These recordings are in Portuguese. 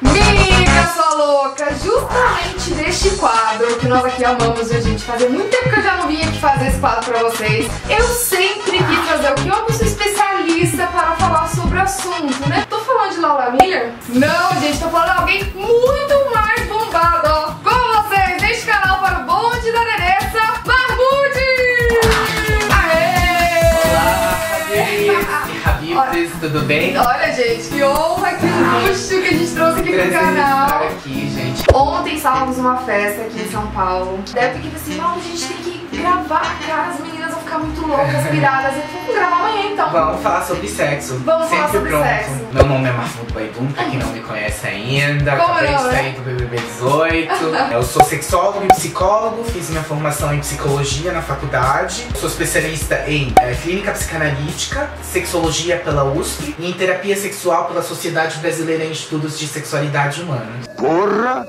Miga, sua louca! Justamente neste quadro que nós aqui amamos, viu, gente? Fazia muito tempo que eu já não vim aqui fazer esse quadro pra vocês. Eu sempre quis trazer o quê? Uma pessoa especialista para falar sobre o assunto, né? Tô falando de Laura Miller? Não, gente, tô falando de alguém muito mais bombado, ó. Com vocês, neste canal para o bonde da Neressa, Marmude! Aê! Olá, tudo bem? Olha, gente, que honra, que luxo que a gente trouxe aqui pro canal. Aqui, gente. Ontem estávamos numa festa aqui em São Paulo. Daí eu fiquei assim, não, a gente tem que gravar, cara, as meninas vão ficar muito loucas, piradas. E vamos gravar amanhã então. Vamos falar sobre sexo. Vamos Sempre falar sobre pronto. sexo. Meu nome é Mahmoud Baidum, pra quem não me conhece ainda. Como Acabei não, de sair do BBB 18. Eu sou sexólogo e psicólogo, fiz minha formação em psicologia na faculdade. Sou especialista em clínica psicanalítica, sexologia pela USP e em terapia sexual pela Sociedade Brasileira em Estudos de Sexualidade Humana. Porra!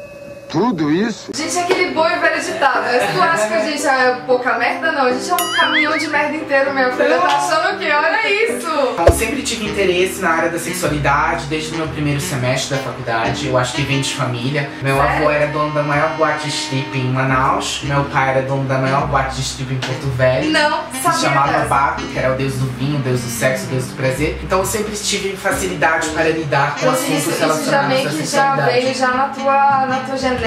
Tudo isso? Gente, é aquele boi velho ditado. Mas tu acha que a gente é pouca merda? Não, a gente é um caminhão de merda inteiro, meu filho. Tá achando o quê? Olha isso! Eu sempre tive interesse na área da sexualidade, desde o meu primeiro semestre da faculdade. Eu acho que vem de família. Meu avô era dono da maior boate de strip em Manaus. Meu pai era dono da maior boate de strip em Porto Velho. Não, sabia. Se chamava Baco, que era o deus do vinho, o deus do sexo, o deus do prazer. Então eu sempre tive facilidade para lidar com assuntos relacionados à isso sexualidade. já veio já na tua genética,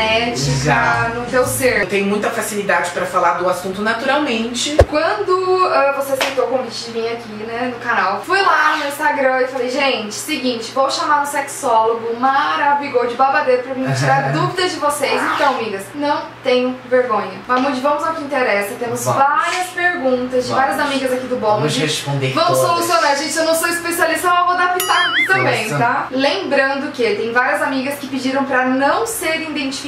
no teu ser. Eu tenho muita facilidade para falar do assunto naturalmente. Quando você aceitou o convite de vir aqui, né, no canal, fui lá no Instagram e falei, gente, seguinte, vou chamar um sexólogo maravilhoso de babadeiro pra vir tirar dúvidas de vocês. Então, amigas, não tenho vergonha. Mahmoud, vamos ao que interessa. Temos várias perguntas de várias amigas aqui do Bonde. Vamos responder Vamos todas. solucionar. Gente, eu não sou especialista, mas eu vou dar pitaco aqui também, tá? Lembrando que tem várias amigas que pediram pra não serem identificadas.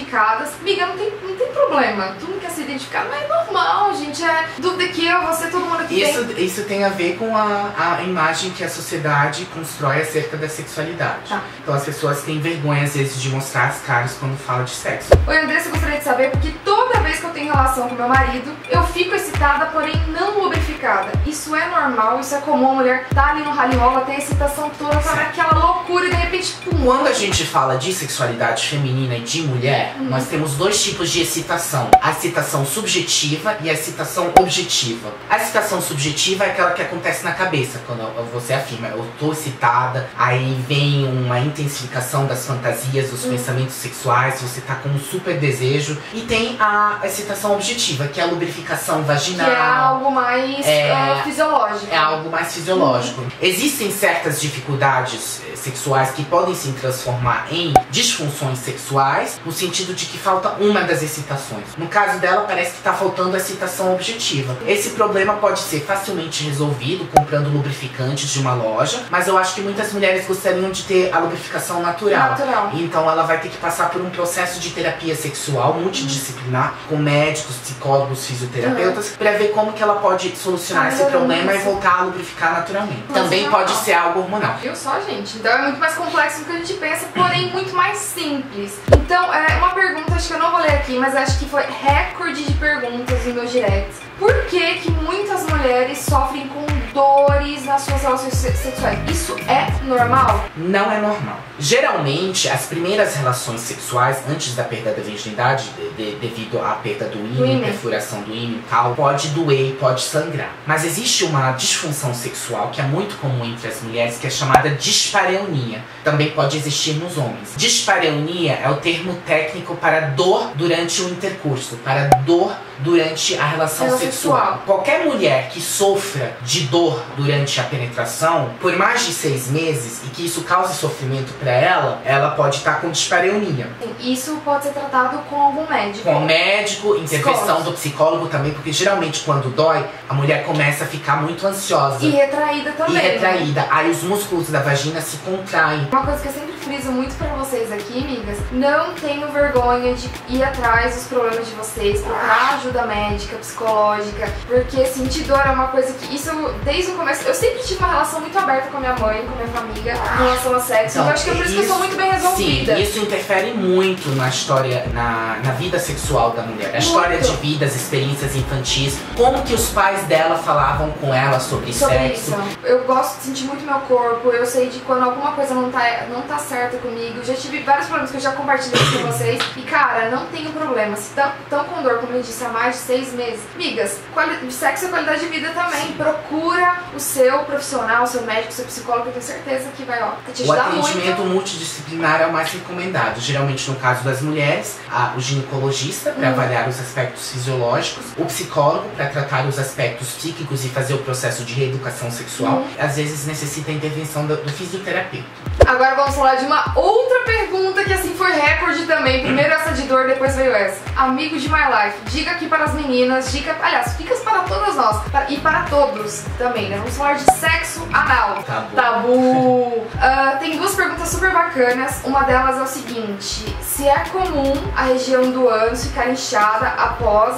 Amiga, não tem problema. Tu não quer se identificar, mas é normal, gente. É dúvida que eu, você, todo mundo aqui tem. Isso tem a ver com a imagem que a sociedade constrói acerca da sexualidade. Tá. Então as pessoas têm vergonha, às vezes, de mostrar as caras quando fala de sexo. Oi, Andressa, eu gostaria de saber, porque toda vez que eu tenho relação com meu marido, eu fico excitada, porém não lubrificada. Isso é normal, isso é comum. A mulher tá ali no rally-roll, ela tem a excitação toda, tá naquela loucura e de repente, pum. Quando a gente fala de sexualidade feminina e de mulher, nós temos dois tipos de excitação. A excitação subjetiva e a excitação objetiva. A excitação subjetiva é aquela que acontece na cabeça, quando você afirma, eu tô excitada, aí vem uma intensificação das fantasias, dos pensamentos sexuais, você tá com um super desejo. E tem a excitação objetiva, que é a lubrificação vaginal. Que é algo mais fisiológico. É algo mais fisiológico. Existem certas dificuldades sexuais que podem se transformar em disfunções sexuais, no sentido de que falta uma das excitações. No caso dela, parece que tá faltando a excitação objetiva. Esse problema pode ser facilmente resolvido comprando lubrificantes de uma loja, mas eu acho que muitas mulheres gostariam de ter a lubrificação natural. Então ela vai ter que passar por um processo de terapia sexual multidisciplinar, com médicos, psicólogos, fisioterapeutas, pra ver como que ela pode solucionar esse problema e voltar a lubrificar naturalmente. Também pode ser algo hormonal. Viu só, gente? Então é muito mais complexo do que a gente pensa, porém muito mais simples. Então, uma pergunta, acho que eu não vou ler aqui, mas acho que foi recorde de perguntas no meu direct. Por que muitas mulheres sofrem com dores nas suas relações sexuais? Isso é normal? Não é normal. Geralmente, as primeiras relações sexuais, antes da perda da virgindade, devido à perda do ímã, perfuração do ímã e tal, pode doer e pode sangrar. Mas existe uma disfunção sexual que é muito comum entre as mulheres, que é chamada dispareunia. Também pode existir nos homens. Dispareunia é o termo técnico para dor durante o intercurso, para dor durante a relação sexual. Qualquer mulher que sofra de dor durante a penetração por mais de 6 meses e que isso cause sofrimento para ela pode estar com dispareunia. Isso pode ser tratado com algum médico. Com o médico, intervenção do psicólogo também, porque geralmente quando dói, a mulher começa a ficar muito ansiosa. E retraída também. E retraída. Aí os músculos da vagina se contraem. Uma coisa que eu sempre friso muito pra vocês aqui, amigas, não tenham vergonha de ir atrás dos problemas de vocês, procurar ajuda médica, psicológica, porque sentir dor é uma coisa que isso, desde o começo, eu sempre tive uma relação muito aberta com a minha mãe, com a minha família, em relação a sexo, então acho que é por isso que eu sou muito bem resolvida. Sim, isso interfere muito na história, na vida sexual da mulher. A história de vida, as experiências infantis, como que os pais dela falavam com ela sobre sexo. Isso. Eu gosto de sentir muito meu corpo, eu sei de quando alguma coisa não tá certa comigo, já tive vários problemas que eu já compartilhei com vocês. E cara, não tenho problema. Se tão com dor, como eu disse, há mais de 6 meses. Migas, sexo é qualidade de vida também. Procura o seu profissional, o seu médico, o seu psicólogo, eu tenho certeza que vai, ó, te ajudar muito. O atendimento multidisciplinar é o mais recomendado. Geralmente, no caso das mulheres, o ginecologista para avaliar os aspectos fisiológicos, o psicólogo para tratar os aspectos psíquicos e fazer o processo de reeducação sexual. Às vezes necessita a intervenção do fisioterapeuta. Agora vamos falar de uma outra pergunta que assim foi recorde também. Primeiro essa de dor, depois veio essa. Amigo de My Life, diga aqui para as meninas, aliás, dicas para todas nós e para todos também, né? Vamos falar de sexo anal. Tabu. Tem duas perguntas super bacanas. Uma delas é o seguinte: se é comum a região do ânus ficar inchada após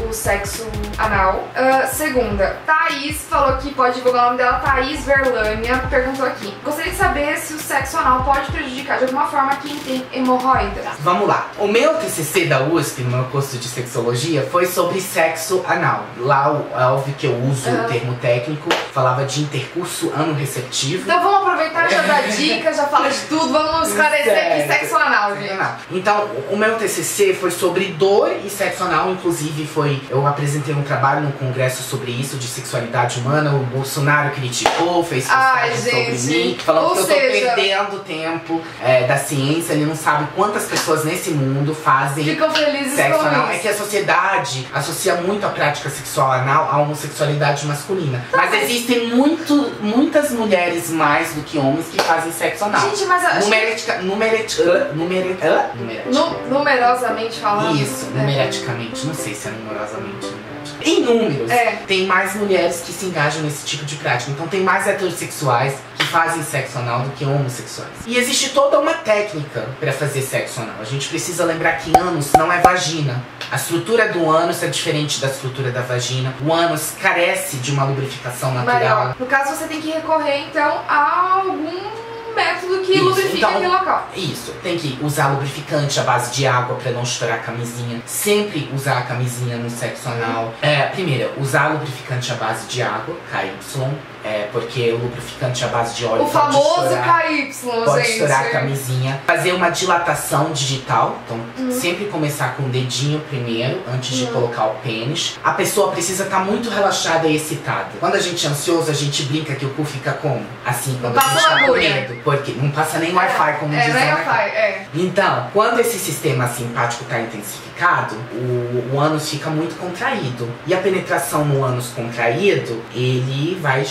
o sexo anal. Segunda, Thaís falou que pode divulgar o nome dela, Thaís Verlânia, perguntou aqui: gostaria de saber se o sexo anal pode prejudicar de alguma forma quem tem hemorroida. Vamos lá. O meu TCC da USP, no meu curso de sexologia, foi sobre sexo anal. Lá, óbvio que eu uso o termo técnico, falava de intercurso anorreceptivo. Então vamos aproveitar, já dar dicas, já fala de tudo, vamos esclarecer aqui sexo anal, gente. Então, o meu TCC foi sobre dor e sexo anal, inclusive eu apresentei um trabalho no congresso sobre isso, de sexualidade humana. O Bolsonaro criticou, fez postagem sobre mim, falando que eu tô perdendo tempo da ciência. Ele não sabe quantas pessoas nesse mundo ficam felizes sexo com anal. isso. É que a sociedade associa muito a prática sexual anal à homossexualidade masculina. Mas existem muitas mulheres mais do que homens que fazem sexo anal. Gente, mas numerosamente falando. Isso, numeraticamente. Não sei se é numerosamente. Em números, tem mais mulheres que se engajam nesse tipo de prática. Então tem mais heterossexuais que fazem sexo anal do que homossexuais. E existe toda uma técnica para fazer sexo anal. A gente precisa lembrar que ânus não é vagina. A estrutura do ânus é diferente da estrutura da vagina. O ânus carece de uma lubrificação natural. No caso, você tem que recorrer, então, a algum método que lubrifica aquele local. Isso, tem que usar lubrificante à base de água pra não estourar a camisinha. Sempre usar a camisinha no sexo anal. Primeiro, usar lubrificante à base de água, KY. Porque o lubrificante à base de óleo pode estourar, pode estourar a camisinha. Fazer uma dilatação digital. Então, sempre começar com o dedinho primeiro, antes de colocar o pênis. A pessoa precisa estar muito relaxada e excitada. Quando a gente é ansioso, a gente brinca que o cu fica como? Assim, quando a gente tá com medo. Porque não passa nem Wi-Fi, como dizem. Então, quando esse sistema simpático está intensificado, o ânus fica muito contraído. E a penetração no ânus contraído, ele vai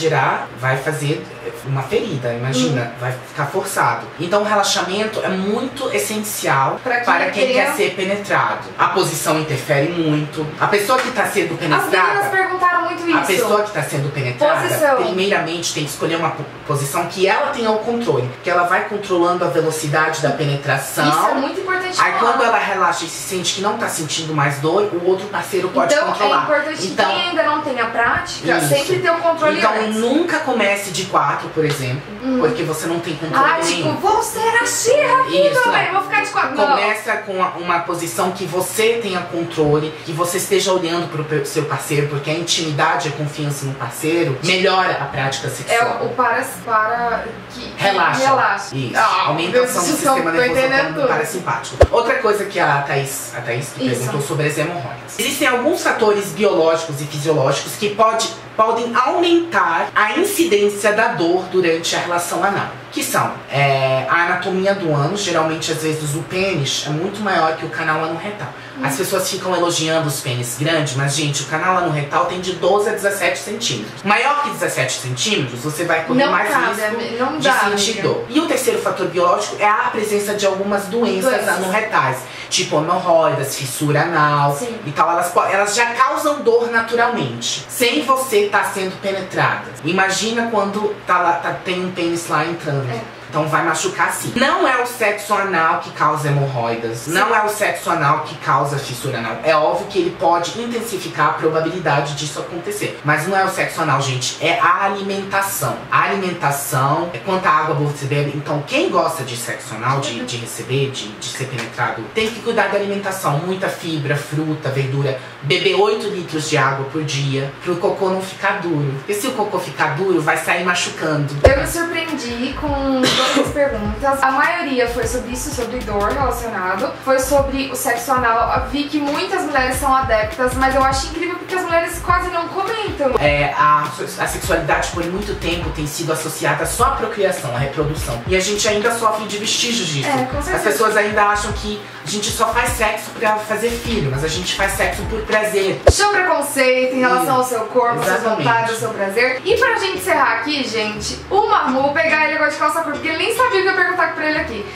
fazer uma ferida, imagina, vai ficar forçado. Então o relaxamento é muito essencial para quem quer ser penetrado. A posição interfere muito. A pessoa que está sendo penetrada... As meninas perguntaram muito isso. A pessoa que está sendo penetrada, primeiramente tem que escolher uma posição que ela tenha o controle. Que ela vai controlando a velocidade da penetração. Isso é muito importante. Aí quando ela relaxa e se sente que não está sentindo mais dor, o outro parceiro pode controlar. Então é importante que quem ainda não tem a prática, sempre ter o controle. Então nunca comece de 4, por exemplo, porque você não tem controle nenhum. Vou ser assim rápido, velho, vou ficar de 4. Começa com uma posição que você tenha controle, que você esteja olhando pro seu parceiro, porque a intimidade e a confiança no parceiro melhora a prática sexual. Relaxa. Isso. Aumentação do sistema nervoso parasimpático. Outra coisa que a Thaís que perguntou sobre as hemorroidas. Existem alguns fatores biológicos e fisiológicos que podem aumentar a incidência da dor durante a relação anal. Que são a anatomia do ânus. Geralmente, às vezes, o pênis é muito maior que o canal anorretal. As pessoas ficam elogiando os pênis grandes, mas, gente, o canal anorretal tem de 12 a 17 centímetros. Maior que 17 centímetros, você vai correr mais risco de sentir dor. E o terceiro fator biológico é a presença de algumas doenças anorretais, tipo hemorroidas, fissura anal e tal. Elas já causam dor naturalmente, sem você estar sendo penetrada. Imagina quando tem um pênis lá entrando. Então vai machucar sim. Não é o sexo anal que causa hemorroidas. Não é o sexo anal que causa fissura anal. É óbvio que ele pode intensificar a probabilidade disso acontecer. Mas não é o sexo anal, gente. É a alimentação. A alimentação é quanta água você bebe. Então quem gosta de sexo anal, de receber, de ser penetrado, tem que cuidar da alimentação. Muita fibra, fruta, verdura. Beber 8 litros de água por dia, pro cocô não ficar duro. Porque se o cocô ficar duro, vai sair machucando. Eu me surpreendi com vocês perguntas. A maioria foi sobre isso, sobre dor relacionado. Foi sobre o sexo anal. Eu vi que muitas mulheres são adeptas, mas eu acho incrível porque as mulheres quase não comentam. A sexualidade por muito tempo tem sido associada só à procriação, à reprodução. E a gente ainda sofre de vestígios disso. Com certeza. As pessoas ainda acham que a gente só faz sexo pra fazer filho, mas a gente faz sexo por prazer. Seu preconceito em relação ao seu corpo, à sua vontade, ao seu prazer. E pra gente encerrar aqui, gente, o Mamu, vou pegar ele agora de calça curta, porque ele nem sabia o que eu ia perguntar pra ele aqui.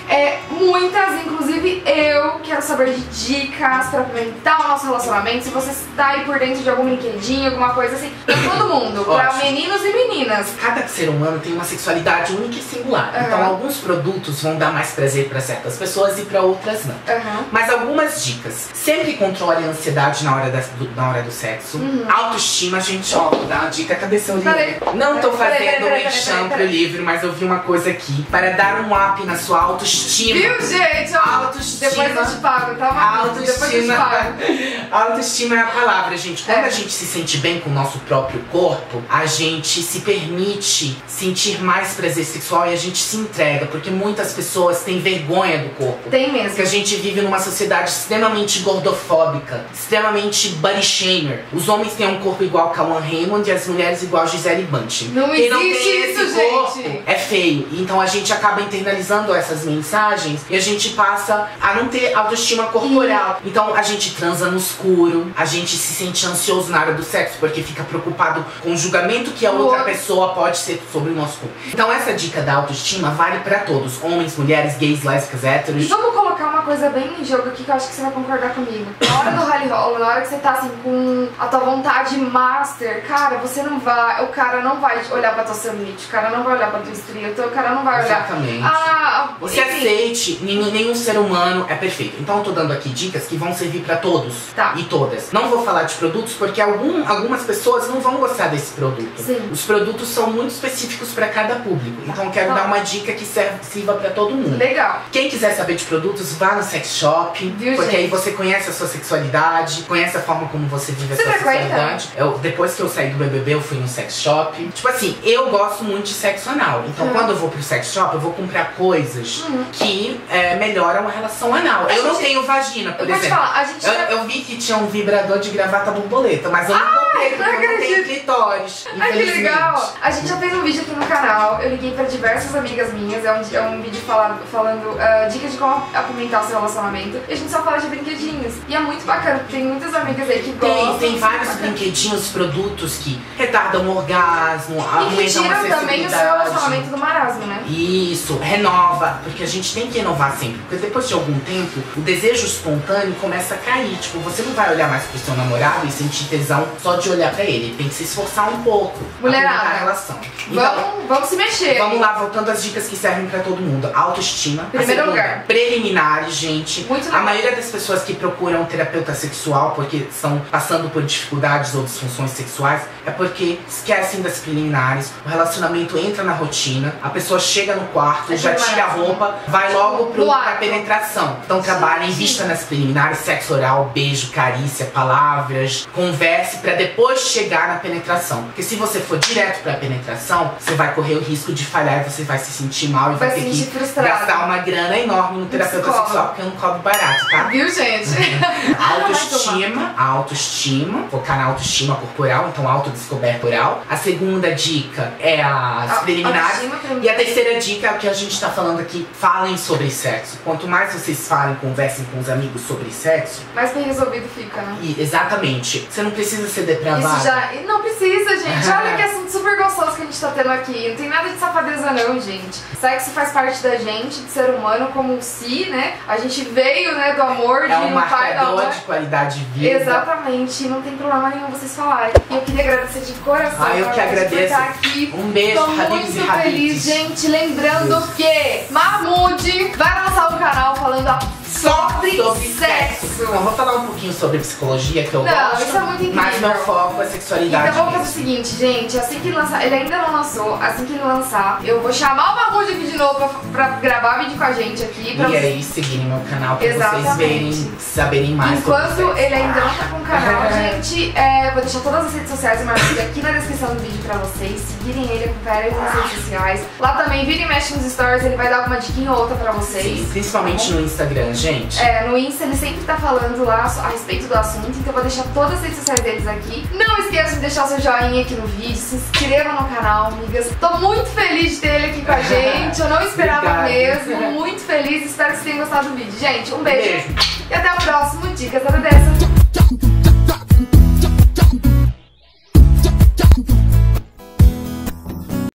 Muitas, inclusive eu, quero saber de dicas pra aumentar o nosso relacionamento. Se você está aí por dentro de algum brinquedinho, alguma coisa assim, pra todo mundo, pra meninos e meninas. Cada ser humano tem uma sexualidade única e singular. Então alguns produtos vão dar mais prazer pra certas pessoas e pra outras não. Mas algumas dicas. Sempre controle a ansiedade na hora do sexo. Autoestima, gente, ó, vou dar uma dica. Cadê seu livro? Não tô fazendo merchan pro livro, mas eu vi uma coisa aqui. Para dar um up na sua autoestima. Viu, gente? Autoestima. Depois eu te pago, tá? Autoestima. Autoestima é a palavra, gente. Quando a gente se sente bem com o nosso próprio corpo, a gente se permite sentir mais prazer sexual e a gente se entrega. Porque muitas pessoas têm vergonha do corpo. Tem mesmo. Porque a gente vive numa sociedade extremamente gordofóbica, extremamente body shamer. Os homens têm um corpo igual a Cauã Raymond e as mulheres igual a Gisele Bündchen. Quem não tem isso, corpo gente, é feio. Então a gente acaba internalizando essas mensagens e a gente passa a não ter autoestima corporal. Então a gente transa no escuro, a gente se sente ansioso na hora do sexo porque fica preocupado com o julgamento que a outra pessoa pode ser sobre o nosso corpo. Então essa dica da autoestima vale pra todos, homens, mulheres, gays, lésbicas, héteros. E vamos colocar uma coisa bem em jogo aqui que eu acho que você vai concordar comigo. Na hora do rally roll, na hora que você tá assim com a tua vontade master, cara, você não vai, o cara não vai olhar pra tua celulite, o cara não vai olhar pra tua estria, o cara não vai olhar. Exatamente. Você aceite, nenhum ser humano é perfeito. Então eu tô dando aqui dicas que vão servir pra todos e todas. Não vou falar de produtos porque algumas pessoas não vão gostar desse produto. Sim. Os produtos são muito específicos pra cada público. Então eu quero dar uma dica que sirva pra todo mundo. Legal. Quem quiser saber de produtos, vá no sex shop. Viu, porque gente? aí você conhece a sua sexualidade, conhece a forma como você vive a sua sexualidade. Depois que eu saí do BBB, eu fui no sex shop. Tipo assim, eu gosto muito de sexo anal. Então quando eu vou pro sex shop, eu vou comprar coisas que melhoram a relação anal. Eu não tenho vagina, por exemplo. Falar, eu vi que tinha um vibrador de gravata borboleta, mas eu não comprei porque eu não tenho clitóris. Ai, que legal! A gente já fez um vídeo aqui no canal, eu liguei pra diversas amigas minhas, é um vídeo falando dicas de como apimentar o seu relacionamento. E a gente só fala de brinquedinhos. E é muito bacana, tem muitas amigas aí que gostam. Tem vários brinquedinhos, produtos que retardam o orgasmo, e que tiram também o seu relacionamento do marasmo, né? Isso, renova, porque a gente tem que renovar sempre. Porque depois de algum tempo, o desejo espontâneo começa a cair. Tipo, você não vai olhar mais pro seu namorado e sentir tesão só de olhar pra ele. Tem que se esforçar um pouco. Mulherada, a relação. Então, vamos se mexer. Vamos lá, voltando às dicas que servem pra todo mundo. Autoestima. Primeiro lugar. Preliminares, gente. Muito legal. A maioria das pessoas que procuram um terapeuta sexual porque estão passando por dificuldades ou disfunções sexuais é porque esquecem das preliminares. O relacionamento entra na rotina, a pessoa chega no quarto, já tira a roupa, vai logo pra penetração. Então trabalha, invista nas preliminares, sexo oral, beijo, carícia, palavras, converse pra depois chegar na penetração. Porque se você for direto pra penetração, você vai correr o risco de falhar e você vai se sentir mal e vai ter que gastar uma grana enorme no terapeuta sexual, porque eu não cobro barato, tá? Viu, gente? Autoestima, focar na autoestima corporal, então autodescoberta oral. A segunda dica é as preliminares. E a terceira dica é o que a gente tá falando aqui, falem sobre sexo. Quanto mais vocês falem, conversem com os amigos sobre sexo, mais bem resolvido fica, né? Exatamente. Você não precisa ser depravado. Não precisa, gente. Olha que assunto super gostoso que a gente tá tendo aqui. Não tem nada de safadeza não, gente. Sexo faz parte da gente, de ser humano, como si, né? A gente veio, né, do amor, de um marcador de qualidade de vida. Exatamente. Não tem problema nenhum vocês falarem. E eu queria agradecer de coração. Eu que agradeço. Aqui. Um beijo, tô muito feliz, gente. Lembrando que Mahmoud vai lançar um canal falando só sobre sexo. Então, vou falar um pouquinho sobre psicologia, que eu Não, gosto. isso é muito incrível. Mas meu foco é sexualidade. Então vamos fazer o seguinte, gente, assim que lançar, ele ainda não lançou, assim que ele lançar, eu vou chamar o Mahmoud aqui de novo pra gravar vídeo com a gente aqui. Pra e aí, seguirem meu canal pra vocês verem, saberem mais. Enquanto ele ainda não tá com o canal, gente, vou deixar todas as redes sociais do Marcelo aqui na descrição do vídeo pra vocês. Seguirem ele, acompanharem ele nas redes sociais. Lá também, vira e mexe nos stories, ele vai dar alguma diquinha ou outra pra vocês. Sim, principalmente no Instagram, gente. No Insta ele sempre tá falando lá a respeito do assunto, então eu vou deixar todas as redes sociais deles aqui. Não esqueça de deixar o seu joinha aqui no vídeo, se inscreva no canal, amigas. Tô muito feliz de ter ele aqui com a gente, eu não esperava mesmo, muito feliz, espero que vocês tenham gostado do vídeo. Gente, um beijo. E até o próximo Dicas da Bebessa.